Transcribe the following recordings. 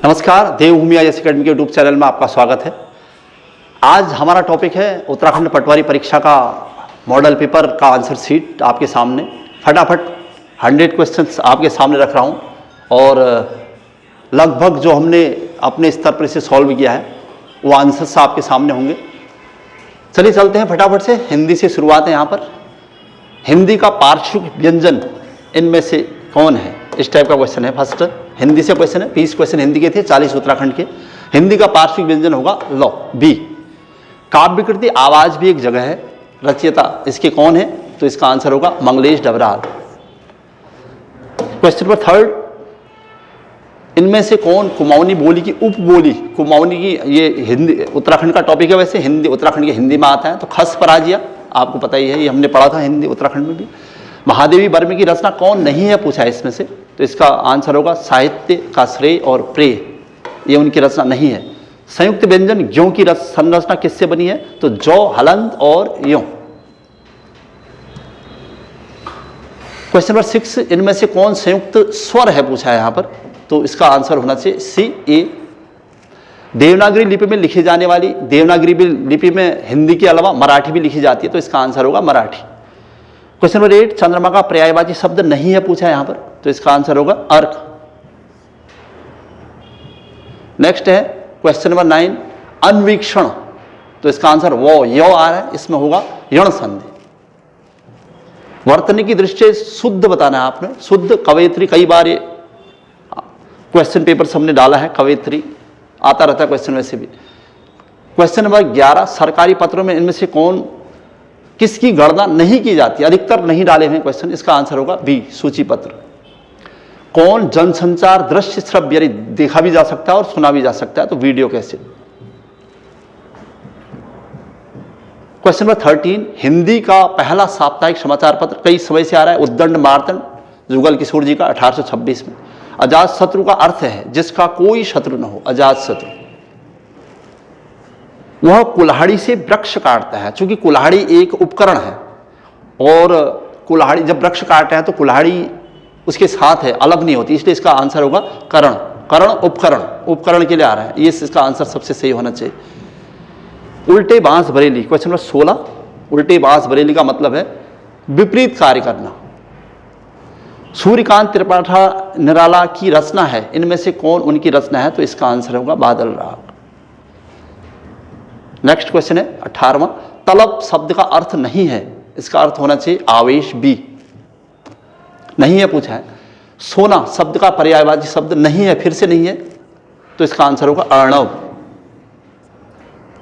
नमस्कार, देवभूमि IAS academy के YouTube channel में आपका स्वागत है। आज हमारा टॉपिक है उत्तराखंड पटवारी परीक्षा का मॉडल पेपर का आंसर शीट आपके सामने। फटाफट 100 क्वेश्चंस आपके सामने रख रहा हूं और लगभग जो हमने अपने स्तर पर इसे सॉल्व किया है वो आंसर्स आपके सामने होंगे। चलिए चलते हैं फटाफट से। हिंदी से शुरुआत है। यहाँ पर हिंदी का पार्श्विक व्यंजन इनमें से कौन है, इस टाइप का क्वेश्चन है। फर्स्ट हिंदी से क्वेश्चन है। 20 क्वेश्चन हिंदी के थे, 40 उत्तराखंड के। हिंदी का पार्श्विक व्यंजन होगा लौ। बी, काव्य विकृति आवाज भी एक जगह है। रचयिता इसके कौन है, तो इसका आंसर होगा मंगलेश डबराल। क्वेश्चन नंबर 3, इनमें से कौन कुमाऊनी बोली की उपबोली, कुमाऊनी की, ये हिंदी उत्तराखंड का टॉपिक है, वैसे हिंदी उत्तराखंड के हिंदी में आता है। तो खस पराजिया आपको पता ही है, ये हमने पढ़ा था हिंदी उत्तराखंड में भी। महादेवी वर्मा की रचना कौन नहीं है पूछा है इसमें से, तो इसका आंसर होगा साहित्य का श्रेय और प्रेय, ये उनकी रचना नहीं है। संयुक्त व्यंजन ज्यों की संरचना किससे बनी है, तो जौ, हलंत और यों। क्वेश्चन नंबर 6, इनमें से कौन संयुक्त स्वर है पूछा है यहाँ पर, तो इसका आंसर होना चाहिए सी, ए। देवनागरी लिपि में लिखी जाने वाली, देवनागरी लिपि में हिंदी के अलावा मराठी भी लिखी जाती है, तो इसका आंसर होगा मराठी। क्वेश्चन नंबर 8, चंद्रमा का पर्यायवाची शब्द नहीं है पूछा है यहाँ पर, तो इसका आंसर होगा अर्क। नेक्स्ट है क्वेश्चन नंबर 9, अन्वीक्षण, तो इसका आंसर वो यो आ रहा है, इसमें होगा यण संधि। वर्तनी की दृष्टि से शुद्ध बताना है आपने, शुद्ध कवयित्री। कई बार ये क्वेश्चन पेपर से हमने डाला है, कवयित्री आता रहता है क्वेश्चन वैसे भी। क्वेश्चन नंबर 11, सरकारी पत्रों में इनमें से कौन किसकी गणना नहीं की जाती, अधिकतर नहीं डाले हुए क्वेश्चन, इसका आंसर होगा बी, सूची पत्र। कौन जनसंचार दृश्य श्रव्य, देखा भी जा सकता है और सुना भी जा सकता है, तो video cassette. Question number 13, Hindi का पहला साप्ताहिक समाचार पत्र कई समय से आ रहा है, उद्दंड मार्तंड, जुगल किशोर जी का 1826 में। अजात शत्रु का अर्थ है जिसका कोई शत्रु न हो, अजात शत्रु। वह कुल्हाड़ी से वृक्ष काटता है, क्योंकि कुल्हाड़ी एक उपकरण है और कुल्हाड़ी जब वृक्ष काटते हैं तो कुल्हाड़ी उसके साथ है, अलग नहीं होती, इसलिए इसका आंसर होगा करण। करण उपकरण, उपकरण के लिए आ रहा है, ये इसका आंसर सबसे सही होना चाहिए। उल्टे बांस बरेली, क्वेश्चन नंबर 16, उल्टे बांस बरेली का मतलब है विपरीत कार्य करना। सूर्यकांत त्रिपाठी निराला की रचना है, इनमें से कौन उनकी रचना है, तो इसका आंसर होगा बादल राग। नेक्स्ट क्वेश्चन है 18वां, तलब शब्द का अर्थ नहीं है, इसका अर्थ होना चाहिए आवेश, बी। नहीं है पूछा है। सोना शब्द का पर्यायवाची शब्द नहीं है, फिर से नहीं है, तो इसका आंसर होगा अर्णव।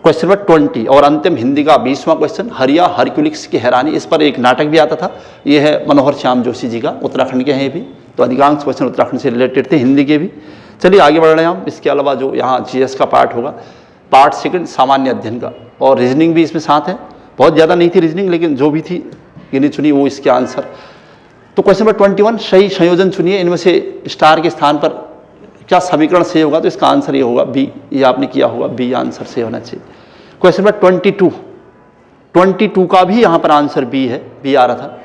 क्वेश्चन नंबर 20 और अंतिम हिंदी का 20वां क्वेश्चन, हरिया हरक्यूलिस की हैरानी, इस पर एक नाटक भी आता था, यह है मनोहर श्याम जोशी जी का, उत्तराखंड के हैं भी, तो अधिकांश क्वेश्चन उत्तराखंड से रिलेटेड थे, हिंदी के भी। चलिए आगे बढ़ रहे हैं हम। इसके अलावा जो यहाँ जीएस का पार्ट होगा, पार्ट 2 सामान्य अध्ययन का, और रीजनिंग भी इसमें साथ है। बहुत ज़्यादा नहीं थी रीजनिंग, लेकिन जो भी थी गिनी चुनी वो इसके आंसर। तो क्वेश्चन नंबर 21, सही संयोजन चुनिए, इनमें से स्टार के स्थान पर क्या समीकरण सही होगा, तो इसका आंसर ये होगा बी, ये आपने किया होगा, बी आंसर सही होना चाहिए। क्वेश्चन नंबर 22 का भी यहाँ पर आंसर बी है, बी आ रहा था,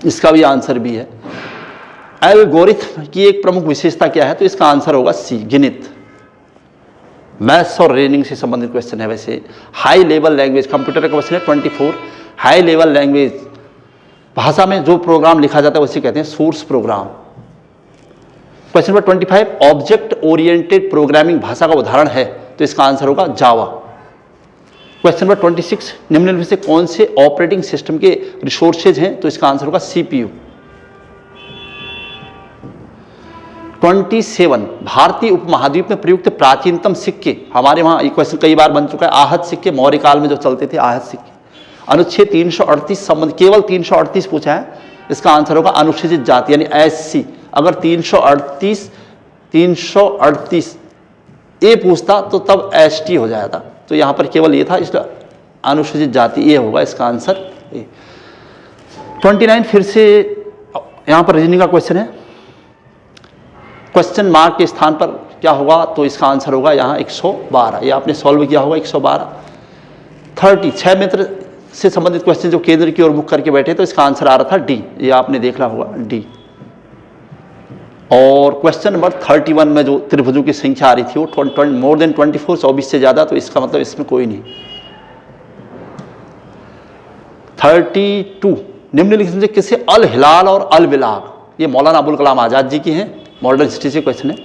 इसका भी आंसर बी है। एल्गोरिथम की एक प्रमुख विशेषता क्या है, तो इसका आंसर होगा सी, गिनित। मैथ्स और रीजनिंग से संबंधित क्वेश्चन है वैसे। हाई लेवल लैंग्वेज, कंप्यूटर का क्वेश्चन है 24, हाई लेवल लैंग्वेज भाषा में जो प्रोग्राम लिखा जाता है उसे कहते हैं source program. Question number 25, object oriented programming भाषा का उदाहरण है, तो इसका आंसर होगा जावा। क्वेश्चन नंबर 26, निम्नलिखित में से कौन से ऑपरेटिंग सिस्टम के रिसोर्सेज हैं, तो इसका आंसर होगा सीपीयू। 27, भारतीय उपमहाद्वीप में प्रयुक्त प्राचीनतम सिक्के, हमारे वहाँ एक क्वेश्चन कई बार बन चुका है, आहत सिक्के, मौर्य काल में जो चलते थे आहत सिक्के। अनुच्छेद 338 संबंध, केवल 338 पूछा है, इसका आंसर होगा अनुसूचित जाति यानी एससी। अगर 338 ए पूछता तो तब एसटी हो जाता, तो यहाँ पर केवल ये था, इसलिए अनुसूचित जाति ए होगा इसका आंसर ए। 29, फिर से यहाँ पर रीजनिंग का क्वेश्चन है, क्वेश्चन मार्क के स्थान पर क्या होगा, तो इसका आंसर होगा यहाँ 112, ये आपने सॉल्व किया होगा 112। 30, 6 मित्र से संबंधित क्वेश्चन जो केंद्र की ओर मुख करके बैठे, तो इसका आंसर आ रहा था डी, ये आपने देखा होगा डी। और क्वेश्चन नंबर 31 में जो त्रिभुजों की संख्या आ रही थी वो मोर देन 24, 24 से ज़्यादा, तो इसका मतलब इसमें कोई नहीं। 32 निम्नलिखित में से किसे अल हिलाल और अल बिलाग, ये मौलाना अबुल कलाम आज़ाद जी की हैं, मॉडर्न हिस्ट्री से क्वेश्चन है।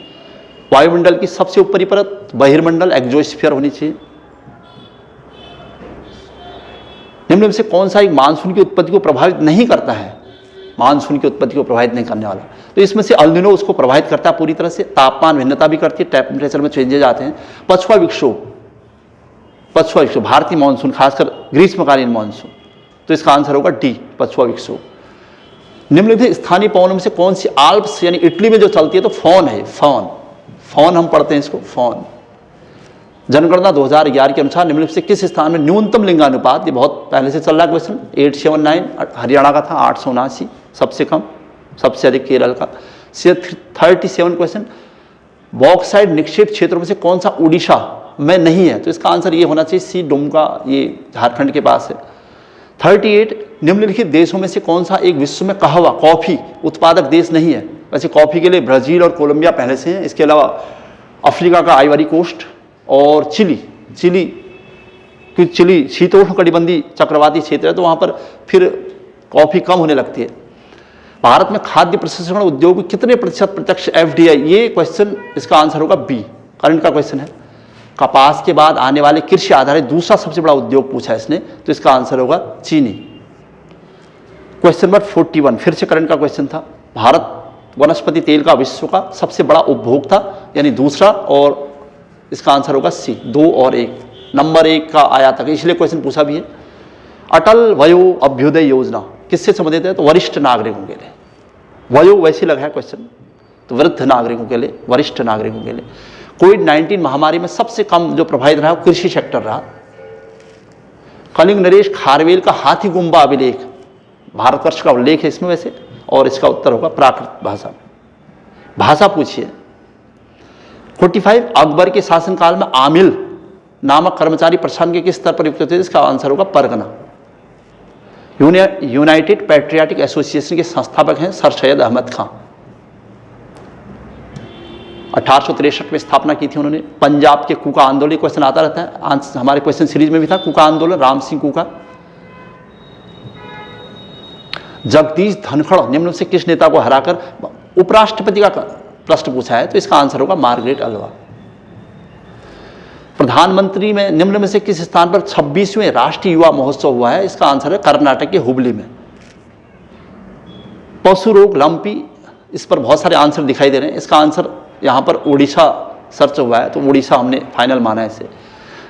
वायुमंडल की सबसे ऊपरी परत बहिर्मंडल एक्सोस्फीयर होनी चाहिए। निम्न में से कौन सा एक मानसून की उत्पत्ति को प्रभावित नहीं करता है, मानसून की उत्पत्ति को प्रभावित नहीं करने वाला, तो इसमें से अल निनो उसको प्रभावित करता है पूरी तरह से, तापमान भिन्नता भी करती है, टेम्परेचर में चेंजेज आते हैं। पछुआ विक्षोभ, पछुआ विक्षोभ भारतीय मानसून खासकर ग्रीष्मकालीन मानसून, तो इसका आंसर होगा डी पछुआ विक्षोभ। निम्नलिखित स्थानीय पवनों में से कौन सी आल्प्स यानी इटली में जो चलती है तो फॉन है, फॉन हम पढ़ते हैं इसको, फॉन। जनगणना 2011 के अनुसार निम्नलिखित से किस स्थान में न्यूनतम लिंगानुपात, ये बहुत पहले से चल रहा क्वेश्चन, 879 हरियाणा का था, 879 सबसे कम, सबसे अधिक केरल का। 37 क्वेश्चन, बॉक्साइट निक्षेप क्षेत्रों में से कौन सा उड़ीसा में नहीं है, तो इसका आंसर ये होना चाहिए सी डुमका, ये झारखंड के पास है। 38 निम्नलिखित देशों में से कौन सा एक विश्व में कहवा कॉफी उत्पादक देश नहीं है, वैसे कॉफी के लिए ब्राजील और कोलंबिया पहले से हैं, इसके अलावा अफ्रीका का आइवरी कोस्ट और चिली, क्योंकि चिली शीतोष्ण कटिबंधीय चक्रवाती क्षेत्र है तो वहाँ पर फिर कॉफ़ी कम होने लगती है। भारत में खाद्य प्रसंस्करण उद्योग में कितने प्रतिशत प्रत्यक्ष एफडीआई, ये क्वेश्चन इसका आंसर होगा बी, करंट का क्वेश्चन है। कपास के बाद आने वाले कृषि आधारित दूसरा सबसे बड़ा उद्योग पूछा है इसने, तो इसका आंसर होगा चीनी। क्वेश्चन नंबर 41 फिर से करंट का क्वेश्चन था। भारत वनस्पति तेल का विश्व का सबसे बड़ा उपभोक्ता यानी दूसरा, और इसका आंसर होगा सी 2 और 1, नंबर 1 का आया था, इसलिए क्वेश्चन पूछा भी है। अटल वयो अभ्युदय योजना किससे संबंधित है, तो वरिष्ठ नागरिकों के लिए, वयो वैसे लगा है क्वेश्चन, तो वृद्ध नागरिकों के लिए, वरिष्ठ नागरिकों के लिए। कोविड-19 महामारी में सबसे कम जो प्रभावित रहा कृषि सेक्टर रहा। कलिंग नरेश खारवेल का हाथी गुम्बा अभिलेख भारतवर्ष का उल्लेख है इसमें वैसे, और इसका उत्तर होगा प्राकृत भाषा। भाषा पूछिए। 45 अकबर के शासनकाल में आमिल नामक कर्मचारी प्रशासन के किस स्तर पर युक्त थे, इसका आंसर होगा परगना। यूनाइटेड पैट्रियाटिक एसोसिएशन के संस्थापक हैं सर सैयद अहमद खां, 1863 में स्थापना की थी उन्होंने। पंजाब के कूका आंदोलन, क्वेश्चन आता रहता है, हमारे क्वेश्चन सीरीज में भी था कूका आंदोलन, राम सिंह कूका। जगदीश धनखड़ निम्न से किस नेता को हराकर उपराष्ट्रपति का प्रश्न पूछा है, तो इसका आंसर होगा मार्गरेट अल्वा। प्रधानमंत्री में निम्न में से किस स्थान पर 26वें राष्ट्रीय युवा महोत्सव हुआ है, इसका आंसर है कर्नाटक के हुबली में। पशु रोग लंपी, इस पर बहुत सारे आंसर दिखाई दे रहे हैं, इसका आंसर यहाँ पर उड़ीसा सर्च हुआ है, तो उड़ीसा हमने फाइनल माना है इसे।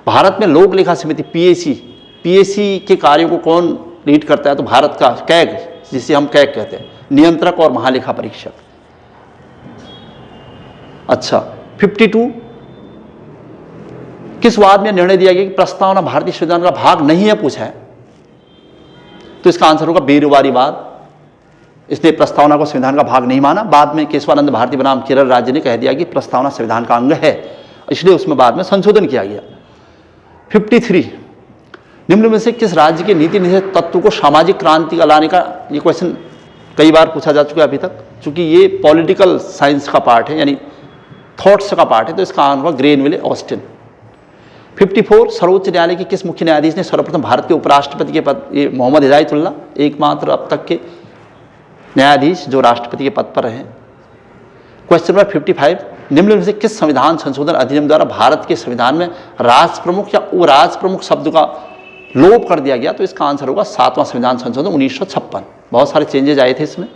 भारत में लोक लेखा समिति पीएसी के कार्यों को कौन लीड करता है, तो भारत का कैग, जिसे हम कैग कहते हैं, नियंत्रक और महालेखा परीक्षक। अच्छा 52 किस वाद में निर्णय दिया गया कि प्रस्तावना भारतीय संविधान का भाग नहीं है, पूछा है, तो इसका आंसर होगा बेरुवारी वाद। इसने प्रस्तावना को संविधान का भाग नहीं माना, बाद में केशवानंद भारती बनाम केरल राज्य ने कह दिया कि प्रस्तावना संविधान का अंग है, इसलिए उसमें बाद में संशोधन किया गया। 53 निम्न में से किस राज्य के नीति निषेध तत्व को सामाजिक क्रांति का लाने का, ये क्वेश्चन कई बार पूछा जा चुका है अभी तक, चूंकि ये पॉलिटिकल साइंस का पार्ट है, यानी थॉट्स का पार्ट है, तो इसका आंसर होगा ग्रेनविले ऑस्टिन। 54 सर्वोच्च न्यायालय के किस मुख्य न्यायाधीश ने सर्वप्रथम भारत के उपराष्ट्रपति के पद, ये मोहम्मद हिदायतुल्लाह, एकमात्र अब तक के न्यायाधीश जो राष्ट्रपति के पद पर रहे। क्वेश्चन नंबर 55 निम्न में से किस संविधान संशोधन अधिनियम द्वारा भारत के संविधान में राज प्रमुख या उपराज प्रमुख शब्द का लोप कर दिया गया, तो इसका आंसर होगा 7वां संविधान संशोधन 1956, बहुत सारे चेंजेज आए थे इसमें।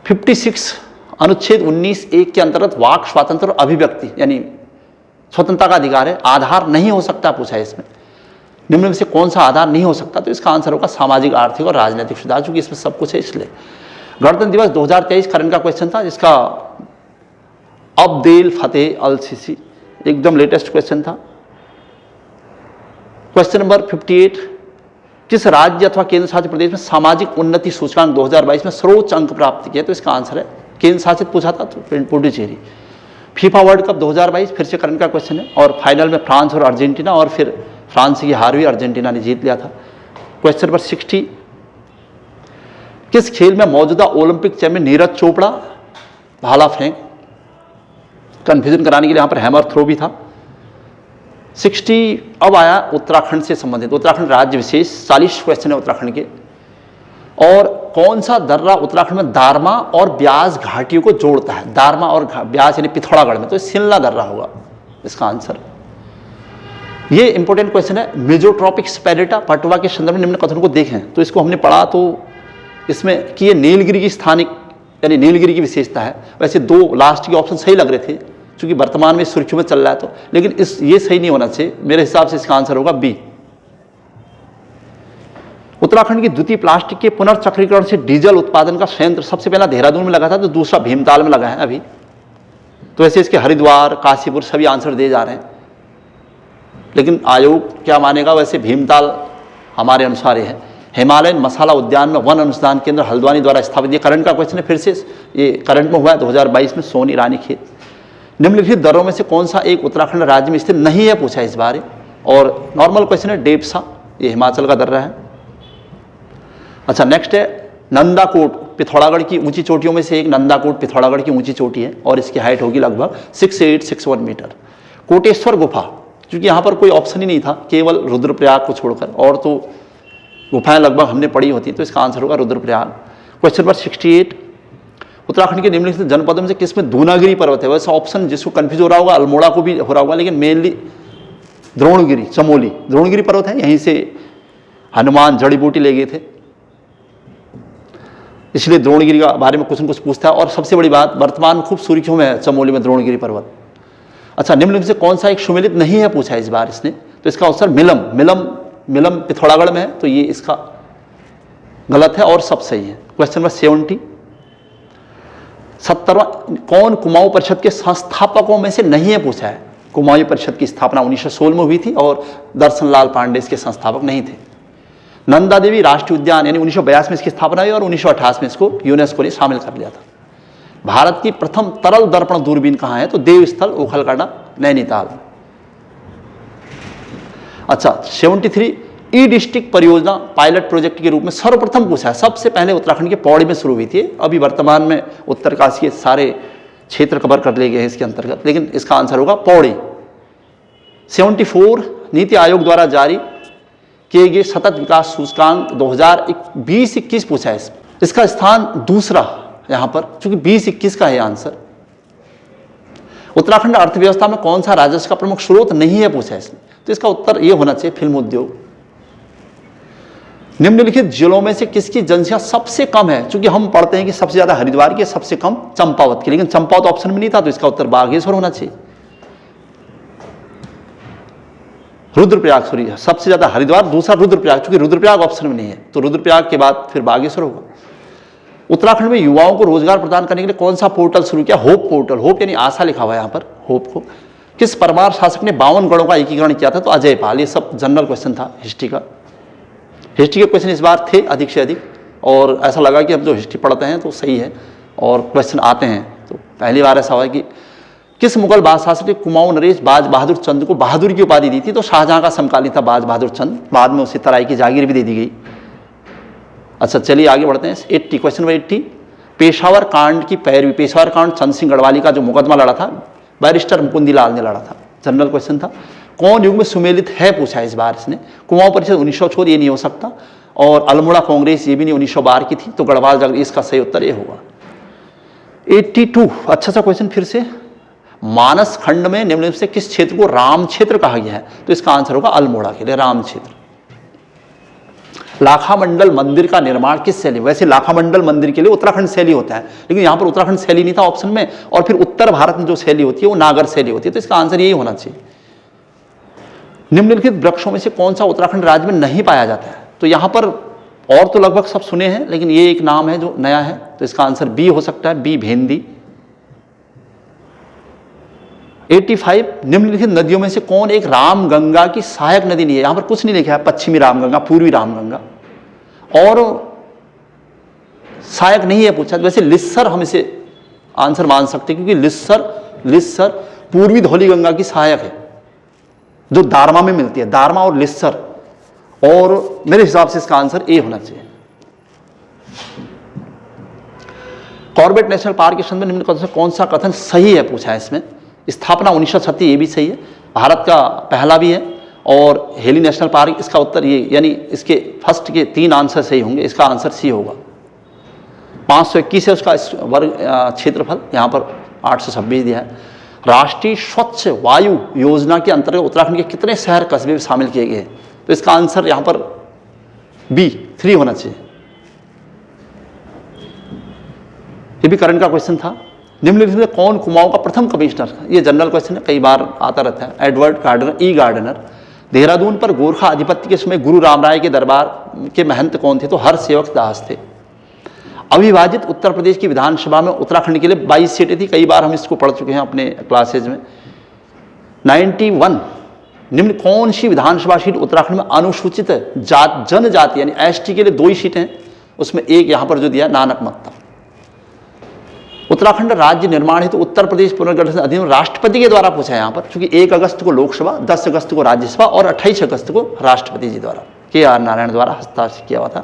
56 अनुच्छेद 19(1) के अंतर्गत वाक स्वातंत्र और अभिव्यक्ति यानी स्वतंत्रता का अधिकार है, आधार नहीं हो सकता पूछा है इसमें। निम्न में से कौन सा आधार नहीं हो सकता, तो इसका आंसर होगा सामाजिक आर्थिक और राजनीतिक सुधार, चूंकि इसमें सब कुछ है इसलिए। गणतंत्र दिवस 2023 करंट का क्वेश्चन था, जिसका अब्देल फतेह अल सीसी एकदम लेटेस्ट क्वेश्चन था। क्वेश्चन नंबर 58 किस राज्य अथवा केंद्र शासित प्रदेश में सामाजिक उन्नति सूचकांक 2022 में सर्वोच्च अंक प्राप्त किया, तो इसका आंसर है केंद्र शासित पूछा था तो पुडुचेरी। फीफा वर्ल्ड कप 2022 फिर से करंट का क्वेश्चन है, और फाइनल में फ्रांस और अर्जेंटीना, और फिर फ्रांस की हार हुई, अर्जेंटीना ने जीत लिया था। क्वेश्चन नंबर 60 किस खेल में मौजूदा ओलंपिक चैंपियन नीरज चोपड़ा, भाला फेंक, कंफ्यूजन कराने के लिए यहां पर हैमर थ्रो भी था। 60 अब आया उत्तराखंड से संबंधित, उत्तराखंड राज्य विशेष, 40 क्वेश्चन है उत्तराखंड के। और कौन सा दर्रा उत्तराखंड में दारमा और ब्यास घाटियों को जोड़ता है? दारमा और ब्यास यानी पिथौरागढ़ में, तो शिमला दर्रा होगा इसका आंसर। ये इंपॉर्टेंट क्वेश्चन है। मेजोट्रॉपिक स्पेरेटा पटवा के संदर्भ में निम्न कथनों को देखें, तो इसको हमने पढ़ा तो इसमें कि ये नीलगिरी की स्थानिक यानी नीलगिरी की विशेषता है। वैसे दो लास्ट के ऑप्शन सही लग रहे थे क्योंकि वर्तमान में सुर्खियों में चल रहा है, तो लेकिन ये सही नहीं होना चाहिए। मेरे हिसाब से इसका आंसर होगा बी। उत्तराखंड की द्वितीय प्लास्टिक के पुनर्चक्रीकरण से डीजल उत्पादन का संयंत्र सबसे पहला देहरादून में लगा था, तो दूसरा भीमताल में लगा है अभी। तो ऐसे इसके हरिद्वार, काशीपुर सभी आंसर दिए जा रहे हैं, लेकिन आयोग क्या मानेगा? वैसे भीमताल हमारे अनुसार ये है। हिमालयन मसाला उद्यान में वन अनुसंधान केंद्र हल्द्वानी द्वारा स्थापित, ये करंट का क्वेश्चन है, फिर से ये करंट में हुआ है 2022 में, सोनी रानी खेत। निम्नलिखित दर्रों में से कौन सा एक उत्तराखंड राज्य में स्थित नहीं है, पूछा इस बार। और नॉर्मल क्वेश्चन है, डेप्सा, ये हिमाचल का दर्रा है। अच्छा, नेक्स्ट है नंदाकोट, पिथौरागढ़ की ऊंची चोटियों में से एक नंदाकोट पिथौरागढ़ की ऊंची चोटी है और इसकी हाइट होगी लगभग 6861 मीटर। कोटेश्वर गुफा, क्योंकि यहाँ पर कोई ऑप्शन ही नहीं था, केवल रुद्रप्रयाग को छोड़कर, और तो गुफाएं लगभग हमने पढ़ी होती, तो इसका आंसर होगा रुद्रप्रयाग। क्वेश्चन नंबर 68, उत्तराखंड के निम्नलिखित जनपदों में से किसमें दूनागिरी पर्वत है? वैसे ऑप्शन जिसको कंफ्यूज हो रहा होगा, अल्मोड़ा को भी हो रहा होगा, लेकिन मेनली द्रोणगिरी, चमोली द्रोणगिरी पर्वत है, यहीं से हनुमान जड़ी बूटी ले गए थे, इसलिए द्रोणगिरी के बारे में कुछ न कुछ पूछता है। और सबसे बड़ी बात, वर्तमान में खूब सुर्खियों में है चमोली में द्रोणगिरी पर्वत। अच्छा, निम्नलिखित से कौन सा एक सुमेलित नहीं है, पूछा है इस बार इसने, तो इसका आंसर मिलम पिथौरागढ़ में है, तो ये इसका गलत है और सब सही है। क्वेश्चन नंबर 70, 70वां कौन कुमाऊं परिषद के संस्थापकों में से नहीं है, पूछा है। कुमाऊं परिषद की स्थापना 1916 में हुई थी और दर्शन लाल पांडे इसके संस्थापक नहीं थे। नंदा देवी राष्ट्रीय उद्यान यानी 1982 में इसकी स्थापना हुई और 1928 में इसको यूनेस्को ने शामिल कर लिया था। भारत की प्रथम तरल दर्पण दूरबीन कहाँ है? तो देवस्थल, ओखलकांडा, नैनीताल। अच्छा, 73 ई डिस्ट्रिक्ट परियोजना पायलट प्रोजेक्ट के रूप में सर्वप्रथम पूछा है। सबसे पहले उत्तराखंड के पौड़ी में शुरू हुई थी, अभी वर्तमान में उत्तरकाशी के सारे क्षेत्र कवर कर लिए गए हैं इसके अंतर्गत, लेकिन इसका आंसर होगा पौड़ी। 74 नीति आयोग द्वारा जारी किए गए सतत विकास सूचकांक 2020-21 पूछा है। इसका स्थान दूसरा यहां पर, क्योंकि 20-21 का है आंसर। उत्तराखंड अर्थव्यवस्था में कौन सा राजस्व का प्रमुख स्रोत नहीं है, पूछा है इसने, तो इसका उत्तर यह होना चाहिए फिल्म उद्योग। निम्नलिखित जिलों में से किसकी जनसंख्या सबसे कम है? क्योंकि हम पढ़ते हैं कि सबसे ज्यादा हरिद्वार की, सबसे कम चंपावत की, लेकिन चंपावत ऑप्शन में नहीं था, तो इसका उत्तर बागेश्वर होना चाहिए। रुद्रप्रयाग, सॉरी, सबसे ज्यादा हरिद्वार, दूसरा रुद्रप्रयाग, क्योंकि रुद्रप्रयाग ऑप्शन में नहीं है, तो रुद्रप्रयाग के बाद फिर बागेश्वर होगा। उत्तराखंड में युवाओं को रोजगार प्रदान करने के लिए कौन सा पोर्टल शुरू किया? होप पोर्टल, होप यानी आशा लिखा हुआ है यहां पर, होप को। किस परमार शासक ने 52 गढ़ों का एकीकरण किया था? तो अजय पाल। ये सब जनरल क्वेश्चन था हिस्ट्री का। हिस्ट्री के क्वेश्चन इस बार थे अधिक से अधिक, और ऐसा लगा कि हम जो हिस्ट्री पढ़ते हैं तो सही है और क्वेश्चन आते हैं। तो पहली बार ऐसा हुआ कि किस मुगल बादशाह ने कुमाऊं नरेश बाज बहादुर चंद को बहादुर की उपाधि दी थी? तो शाहजहां का समकालीन था बाज बहादुर चंद, बाद में उसे तराई की जागीर भी दे दी गई। अच्छा, चलिए आगे बढ़ते हैं। 80 क्वेश्चन नंबर 80, पेशावर कांड की पैरवी, पेशावर कांड चंद सिंह गढ़वाली का जो मुकदमा लड़ा था, बैरिस्टर मुकुंदी लाल ने लड़ा था, जनरल क्वेश्चन था। कौन युग में सुमेलित है, पूछा है इस बार इसने। कुमाऊं परिषद 1904, ये नहीं हो सकता, और अल्मोड़ा कांग्रेस ये भी नहीं, 1912 की थी, तो गढ़वाल जागरण, इसका सही उत्तर ये होगा। 82 अच्छा सा क्वेश्चन फिर से, मानस खंड में निम्नलिखित से किस क्षेत्र को राम क्षेत्र कहा गया है? तो इसका आंसर होगा अल्मोड़ा के लिए राम क्षेत्र। लाखा मंडल मंदिर का निर्माण किस शैली? वैसे लाखा मंडल मंदिर के लिए उत्तराखंड शैली होता है, लेकिन यहां पर उत्तराखंड शैली नहीं था ऑप्शन में, और फिर उत्तर भारत में जो शैली होती है वो नागर शैली होती है, तो इसका आंसर यही होना चाहिए। निम्नलिखित वृक्षों में से कौन सा उत्तराखंड राज्य में नहीं पाया जाता है? तो यहां पर और तो लगभग सब सुने हैं, लेकिन ये एक नाम है जो नया है, तो इसका आंसर बी हो सकता है, बी भेंदी। 85 निम्नलिखित नदियों में से कौन एक रामगंगा की सहायक नदी नहीं है? यहां पर कुछ नहीं लिखा है, पश्चिमी रामगंगा, पूर्वी रामगंगा, और सहायक नहीं है पूछा। वैसे लिस्सर हम इसे आंसर मान सकते हैं, क्योंकि लिस्सर पूर्वी धौली गंगा की सहायक है जो दारमा में मिलती है, दारमा और लिस्सर, और मेरे हिसाब से इसका आंसर ए होना चाहिए। कॉर्बेट नेशनल पार्क के संबंध में निम्न कथन से कौन सा कथन सही है पूछा है इसमें। स्थापना 1936, ये भी सही है, भारत का पहला भी है। और हेली नेशनल पार्क, इसका उत्तर ये, यानी इसके फर्स्ट के 3 आंसर सही होंगे, इसका आंसर सी होगा। 521 है उसका वर्ग क्षेत्रफल, यहाँ पर 826 दिया है। राष्ट्रीय स्वच्छ वायु योजना के अंतर्गत उत्तराखंड के कितने शहर कस्बे शामिल किए गए हैं? तो इसका आंसर यहाँ पर बी 3 होना चाहिए। ये भी करंट का क्वेश्चन था। निम्नलिखित में कौन कुमाऊं का प्रथम कमिश्नर? ये जनरल क्वेश्चन है, कई बार आता रहता है। एडवर्ड गार्डनर, ई गार्डनर। देहरादून पर गोरखा आधिपत्य के समय गुरु रामराय के दरबार के महंत कौन थे? तो हरसेवक दास थे। अविभाजित उत्तर प्रदेश की विधानसभा में उत्तराखंड के लिए 22 सीटें थी, कई बार हम इसको पढ़ चुके हैं अपने क्लासेज में। 91 निम्न कौन सी विधानसभा सीट उत्तराखंड में अनुसूचित जनजाति यानी एसटी के लिए 2 ही सीटें हैं, उसमें एक यहाँ पर जो दिया नानक मत्ता। उत्तराखंड राज्य निर्माण हेतु उत्तर प्रदेश पुनर्गठन अधिनियम राष्ट्रपति के द्वारा पूछा है यहाँ पर, क्योंकि 1 अगस्त को लोकसभा, 10 अगस्त को राज्यसभा और 28 अगस्त को राष्ट्रपति जी द्वारा KR नारायण द्वारा हस्ताक्षर किया हुआ था।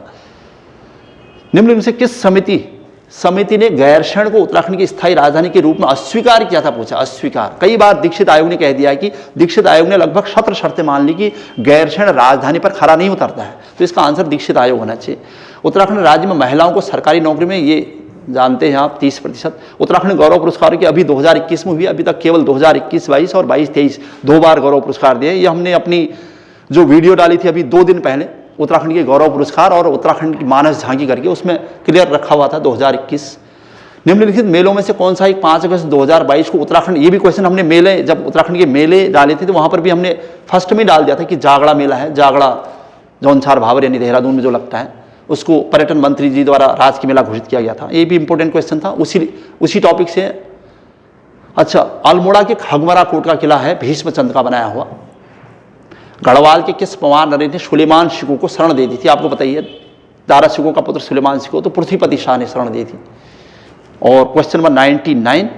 निम्न से किस समिति ने गैरसैंण को उत्तराखंड की स्थायी राजधानी के रूप में अस्वीकार किया था? पूछा अस्वीकार। कई बार दीक्षित आयोग ने कह दिया कि दीक्षित आयोग ने लगभग 17 शर्तें मान ली कि गैरसैंण राजधानी पर खरा नहीं उतरता है, तो इसका आंसर दीक्षित आयोग होना चाहिए। उत्तराखंड राज्य में महिलाओं को सरकारी नौकरी में, ये जानते हैं आप, 30%। उत्तराखंड गौरव पुरस्कार की अभी 2021 में हुई, अभी तक केवल 2021-22 और 22-23 2 बार गौरव पुरस्कार दिए। ये हमने अपनी जो वीडियो डाली थी अभी 2 दिन पहले उत्तराखंड के गौरव पुरस्कार और उत्तराखंड की मानस झांकी करके, उसमें क्लियर रखा हुआ था 2021। निम्नलिखित मेलों में से कौन सा एक 5 अगस्त 2022 को उत्तराखंड, ये भी क्वेश्चन हमने मेले, जब उत्तराखंड के मेले डाले थे तो वहाँ पर भी हमने फर्स्ट में डाल दिया था कि जागड़ा मेला है, जागड़ा जौनसार भावर यानी देहरादून में जो लगता है, उसको पर्यटन मंत्री जी द्वारा राजकीय मेला घोषित किया गया था। ये भी इंपॉर्टेंट क्वेश्चन था, उसी टॉपिक से। अच्छा, अल्मोड़ा के खगमरा कोट का किला है भीष्मचंद्र का बनाया हुआ। गढ़वाल के किस पवार नरेश ने सुलेमान शिको को शरण दे दी थी? आपको बताइए, दारा शिको का पुत्र सुलेमान शिको, तो पृथ्वीपति शाह ने शरण दी थी। और क्वेश्चन नंबर 99,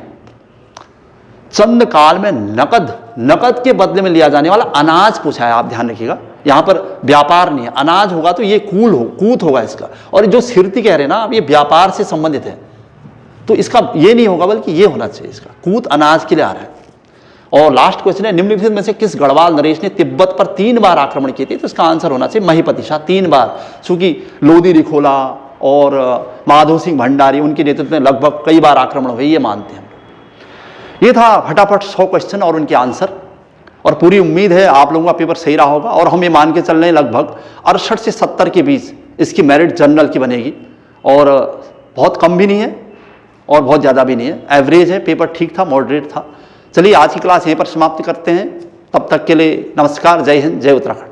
चंद काल में नकद के बदले में लिया जाने वाला अनाज पूछा है, आप ध्यान रखिएगा। यहाँ पर व्यापार नहीं है, अनाज होगा तो ये कूत होगा इसका। और जो सिरती कह रहे हैं ना, अब ये व्यापार से संबंधित है, तो इसका ये नहीं होगा बल्कि ये होना चाहिए, इसका कूत अनाज के लिए आ रहा है। और लास्ट क्वेश्चन है, निम्नलिखित में से किस गढ़वाल नरेश ने तिब्बत पर 3 बार आक्रमण किए थे? तो इसका आंसर होना चाहिए महिपति शाह, 3 बार। चूंकि लोधी रिखोला और माधो सिंह भंडारी, उनके नेतृत्व में लगभग कई बार आक्रमण हुए, ये मानते हैं। ये था फटाफट 100 क्वेश्चन और उनके आंसर। और पूरी उम्मीद है आप लोगों का पेपर सही रहा होगा। और हम ये मान के चल रहे हैं लगभग 68 से 70 के बीच इसकी मेरिट जनरल की बनेगी। और बहुत कम भी नहीं है और बहुत ज़्यादा भी नहीं है, एवरेज है। पेपर ठीक था, मॉडरेट था। चलिए आज की क्लास यहीं पर समाप्त करते हैं। तब तक के लिए नमस्कार, जय हिंद, जय उत्तराखंड।